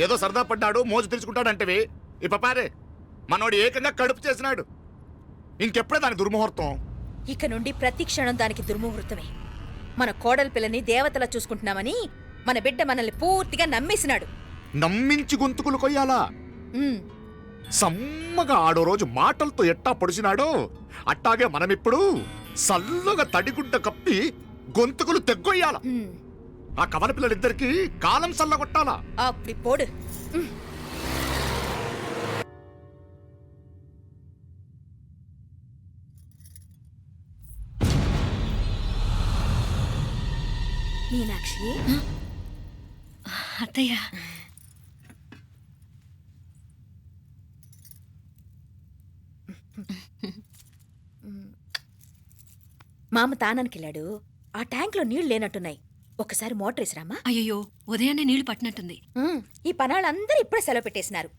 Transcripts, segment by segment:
ఏదో సరదా పడ్డాడు మోజు తెలుసుకుంటాడు అంటవి ఈ పపారే మనోడు ఏకంగా కడుపు చేసినాడు. ఇంకెప్పుడే దాని దుర్ముహూర్తం. ఇక నుండి ప్రతి క్షణం దానికి దుర్ముహూర్తమే. మన కోడలి పిల్లని దేవతలా చూసుకుంటున్నామని మన బిడ్డ మనల్ని పూర్తిగా నమ్మేసినాడు. నమ్మించి గొంతుకులు కొయ్యాలా? సమ్మగా ఆడో రోజు మాటలతో ఎట్టా పొడిచినాడో అట్టాగే మనమిప్పుడు సల్లుగా తడిగుడ్డ కప్పి గొంతుకులు తెగ్గొయ్యాల. ఆ కవల పిల్లలిద్దరికి కాలం సల్లగొట్టాలా. అప్పుడు పోడు. మీనాక్షి అత్తయ్య, మామ తానానికి వెళ్ళాడు. ఆ ట్యాంక్ లో నీళ్లు లేనట్టున్నాయి. ఒకసారి మోటార్ వేసిరామా. అయ్యో ఉదయాన్నే నీళ్లు పట్టినట్టుంది. ఈ పనాళ్ళందరూ ఇప్పుడే సెలవు పెట్టేసినారు.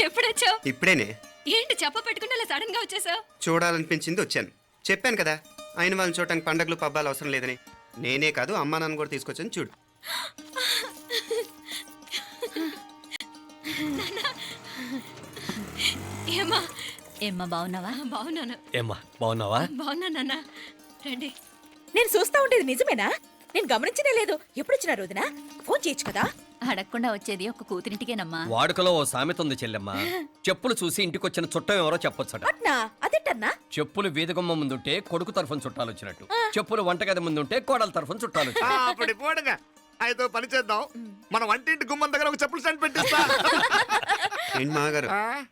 ఎప్పుడొచ్చావు? ఇప్పుడేనే. ఏంటి చెప్ప పెట్టుకుంటే అలా సడన్ గా వచ్చేసావు? చూడాలనిపించింది వచ్చాను. చెప్పాను కదా ఆయన వాళ్ళని చూడటానికి పండగలు పబ్బాలు అవసరం లేదని. నేనే కాదు అమ్మా నాన్న కూడా తీసుకొచ్చాను చూడు. ఏమ్మా ఏమ్మా బాగున్నావా? బాగున్నాను. ఏమ్మా బాగున్నావా? బాగున్నా నాన్న. రండి. నేను చూస్తా ఉండేది నిజమేనా? నేను గమనించనే లేదు. ఎప్పుడొచ్చినా రోజున ఫోన్ చేయొచ్చు కదా. అడగకుండా వచ్చేది ఒక కూతురింటికేనమ్మా. వాడుకలో ఓ సామెత ఉంది చెల్లెమ్మ. చెప్పులు చూసి ఇంటికొచ్చిన చుట్టం ఎవరో చెప్పొచ్చట. అట్నా? అదేటన్నా? చెప్పులు వీధగుమ్మ ముందుంటే కొడుకు తరఫున చుట్టాలు వచ్చినట్టు, చెప్పులు వంటగది ముందుంటే కోడల తరఫున చుట్టాలు వచ్చినట్టు. అప్పుడు పోడుగా అయితే పని చేద్దాం. మన వంటింటి గుమ్మం దగ్గర ఒక చెప్పులు స్టాండ్ పెట్టిస్తా. ఏంటి మామగారు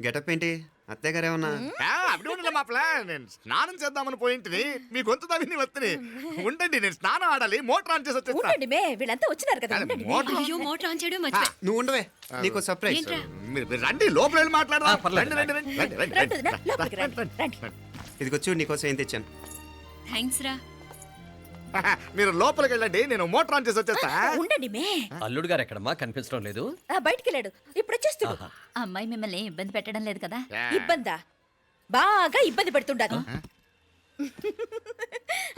గెటప్ ఏంటి? అత్తయ్య గారు ఏమన్నా? అప్పుడు ఉండలే మా ప్లాన్. నేను స్నానం చేద్దామని పోయింటిని, మీ గొంతు తవ్వి వస్తుంది. ఉండండి, నేను స్నానం ఆడాలి. మోటార్ ఆన్ చేసి వచ్చేస్తా. ఉండండి మే, వీళ్ళంతా వచ్చినారు కదా. ఉండండి మే. అయ్యో మోటార్ ఆన్ చేయడం మర్చిపోయా. నువ్వు ఉండవే, నీకు సర్ప్రైజ్. ఏంట్రా? మీరు రండి, లోపల వెళ్ళి మాట్లాడదాం. పర్లేదు. రండి, రండి, రండి, రండి, రండి వదినా, రండి. లోపలికి రండి, రండి. ఇదిగో చూడు నీకోసం ఏం తెచ్చాను. థ్యాంక్స్ రా. మీరు లోపలికి వెళ్ళండి, నేను మోటార్ ఆన్ చేసి వచ్చేస్తా. ఉండండి మే. అల్లుడు గారు ఎక్కడమ్మా? కనిపించడం లేదు. బయటికి వెళ్ళాడు, ఇప్పుడు వచ్చేస్తాడు. అమ్మాయి మిమ్మల్ని ఇబ్బంది పెట్టడం లేదు కదా? ఇబ్బందా? బాగా ఇబ్బంది పెడుతుండదు.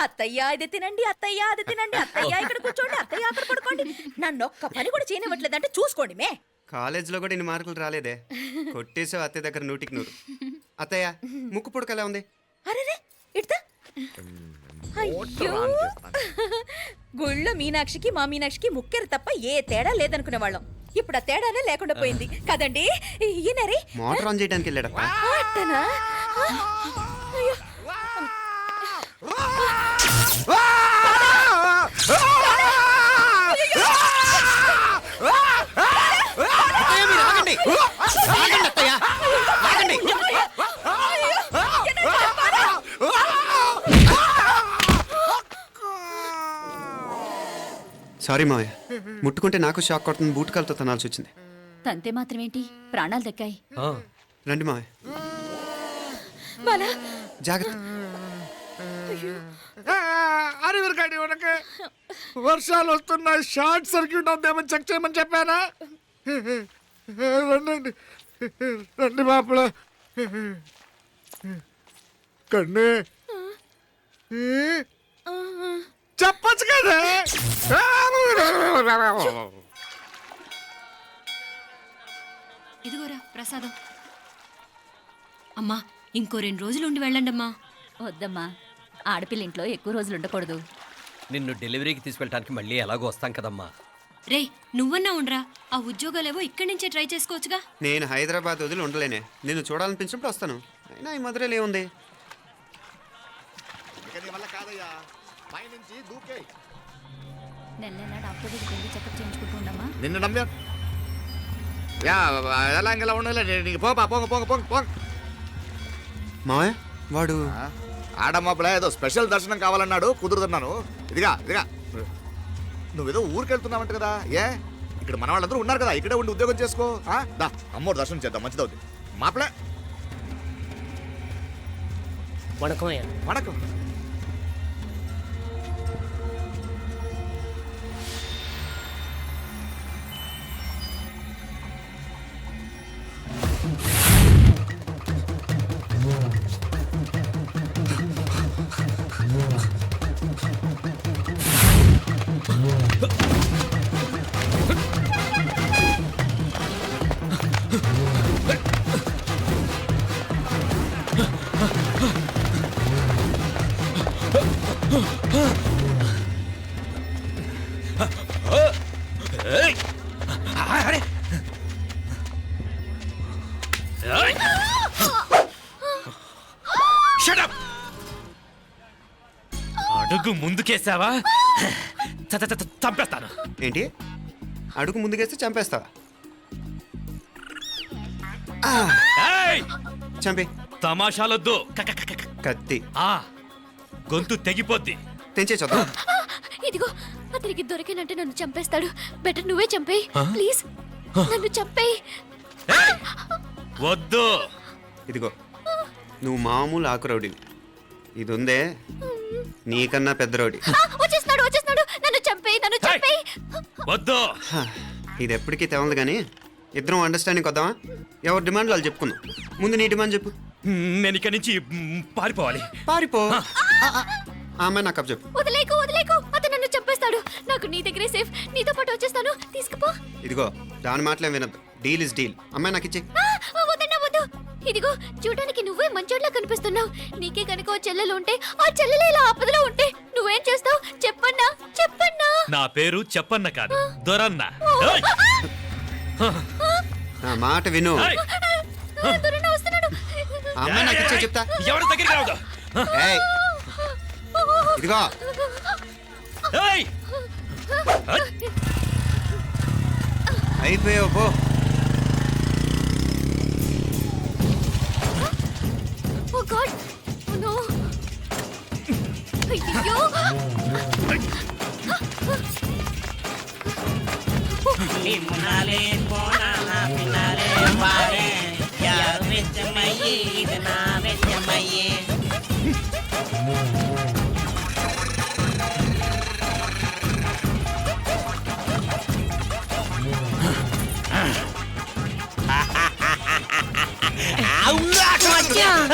అత్తయ్య ఇది తినండి, అత్తయ్య అది తినండి, అత్తయ్య ఇక్కడ కూర్చోండి, అత్తయ్య అక్కడ పడుకోండి. నన్ను ఒక్క పని కూడా చేయనివ్వట్లేదంటే చూసుకోండి మే. కాలేజీలో కూడా ఇన్ని మార్కులు రాలేదే. కొట్టేసావు అత్తయ్య దగ్గర 100కి 100. అత్తయ్య ముక్కు పుడక ఎలా ఉంది? అరే ఇడతా. అయ్యో, గుళ్ళో మీనాక్షికి మా మీనాక్షికి ముక్కెరు తప్ప ఏ తేడా లేదనుకునే వాళ్ళం. ఇప్పుడు ఆ తేడానే లేకుండా పోయింది కదండి. ఈయనరే మోటార్ ఆన్ చేయడానికి వెళ్ళాడప్ప. అట్టనా? అయ్యో. సారీ మావయ్య, ముట్టుకుంటే నాకు షాక్ కొడుతుంది. బూట్ కాలుతో తనాల్సి వచ్చింది. తంతే మాత్రమేంటి, ప్రాణాలు దక్కాయి. రండి మావయ్య, జాగ్రత్త. అరే వీరకాడి ఉనక వర్షాలు వస్తున్నాయి, షార్ట్ సర్క్యూట్ అవుతామని చెక్ చేయమని చెప్పానా? రండి రండి మాపల కన్నే చెప్పచ్చు కదా. ఇదిగోరా ప్రసాదం. అమ్మా ఇంకో 2 రోజులు ఉండి వెళ్ళండి అమ్మా. వద్దమ్మా, ఆడపిల్ల ఇంట్లో ఎక్కువ రోజులు ఉండకూడదు. నిన్ను డెలివరీకి తీసుకెళ్ళడానికి మళ్ళీ ఎలాగో వస్తాం కదమ్మా. రే నువ్వన్నా ఉండరా, ఆ ఉద్యోగాలేవో ఇక్కడి నుంచే ట్రై చేసుకోవచ్చుగా. నేను హైదరాబాద్ వదిలి ఉండలేనే. నిన్ను చూడాలనిపించినప్పుడు వస్తాను. అయినా ఈ మధురలో ఏముంది? కాదయ్యా, పైనుంచి దూకే. నెల నెల డాక్టర్ దగ్గరికి వెళ్ళి చెకప్ చేయించుకుంటూ ఉండమ్మా. నిన్ను నమ్మా, యా ఎలా ఇంకెలా ఉండలే నీకు పోపా పోంగ పోంగ పోంగ పోంగ మావయ్య వాడు ఆడమ్మప్పుడే ఏదో స్పెషల్ దర్శనం కావాలన్నాడు కుదురుతున్నాను ఇదిగా నువ్వేదో ఊరికి వెళ్తున్నావంట కదా ఏ ఇక్కడ మన వాళ్ళందరూ ఉన్నారు కదా ఇక్కడే ఉండి ఉద్యోగం చేసుకో దా అమ్మోడు దర్శనం చేద్దాం మంచిదవుతుంది మాపలే வணக்கம் ஐயா వణకం అడుగు ముందుకేసావా చంపేస్తాను. ఏంటి అడుగు ముందుకేస్తే చంపేస్తావా? ఏయ్! చంపి. తమాషాలొద్దు. కత్తి ఆ గొంతు తెగిపోద్ది. తెంచే చూద్దాం. ఇదిగో అతనికి దొరికినంటే నన్ను చంపేస్తాడు. బెటర్ నువ్వే చంపేయి ప్లీజ్. నన్ను చంపేయి. ఏయ్! వద్దు. ఇదిగో నువ్వు మామూలు ఆకు రౌడీవి. ఇది ఉందే నీకన్నా పెద్ద రౌడీ. వచ్చేస్తున్నాడు. నన్ను చంపేయి. వద్దు. ఇది ఎప్పటికీ తెవలదు కానీ ఇద్దరం అండర్స్టాండింగ్ వద్దామా? ఎవరి డిమాండ్ వాళ్ళు చెప్పుకుందాం. ముందు నీ డిమాండ్ చెప్పు. నేను ఇక్కడి నుంచి పారిపోవాలి. పారిపో. ఆ అమ్మాయి నాకు చెప్పు. వదిలేకు. అతను నన్ను చంపేస్తాడు. నాకు నీ దగ్గరే సేఫ్. నీతో పాటు వచ్చేస్తాను. తీసుకుపో. ఇదిగో దాని మాటలేం వినద్దు. Deal is deal. అమ్మాయి నాకు ఇచ్చే. వద్దు. ఇదిగో చూడడానికి నువ్వే మంచోడ్లా కనిపిస్తున్నావు. నీకే కనుక ఓ చెల్లెలు ఉంటే ఆ చెల్లెలు ఇలా ఆపదలో ఉంటే నువ్వేం చేస్తావు? చెప్పన్నా. నా పేరు చెప్పన్న కాదు, దొరన్న. ఏయ్! నా మాట విను. ఏయ్! దొరన్న వస్తున్నాడు. ఆ అమ్మాయి నాకు ఇచ్చే చెప్తా. ఎవరి దగ్గరికి రావద్దు. ఏయ్, ఇదిగో ఏయ్! అయిపోయావు పో. Oh God. Oh no. అయ్యో. பின்னாலே போனா பின்னாலே வாரே யார் வெச்ச மையே இது நான் வெச்ச மையே మச்చాన్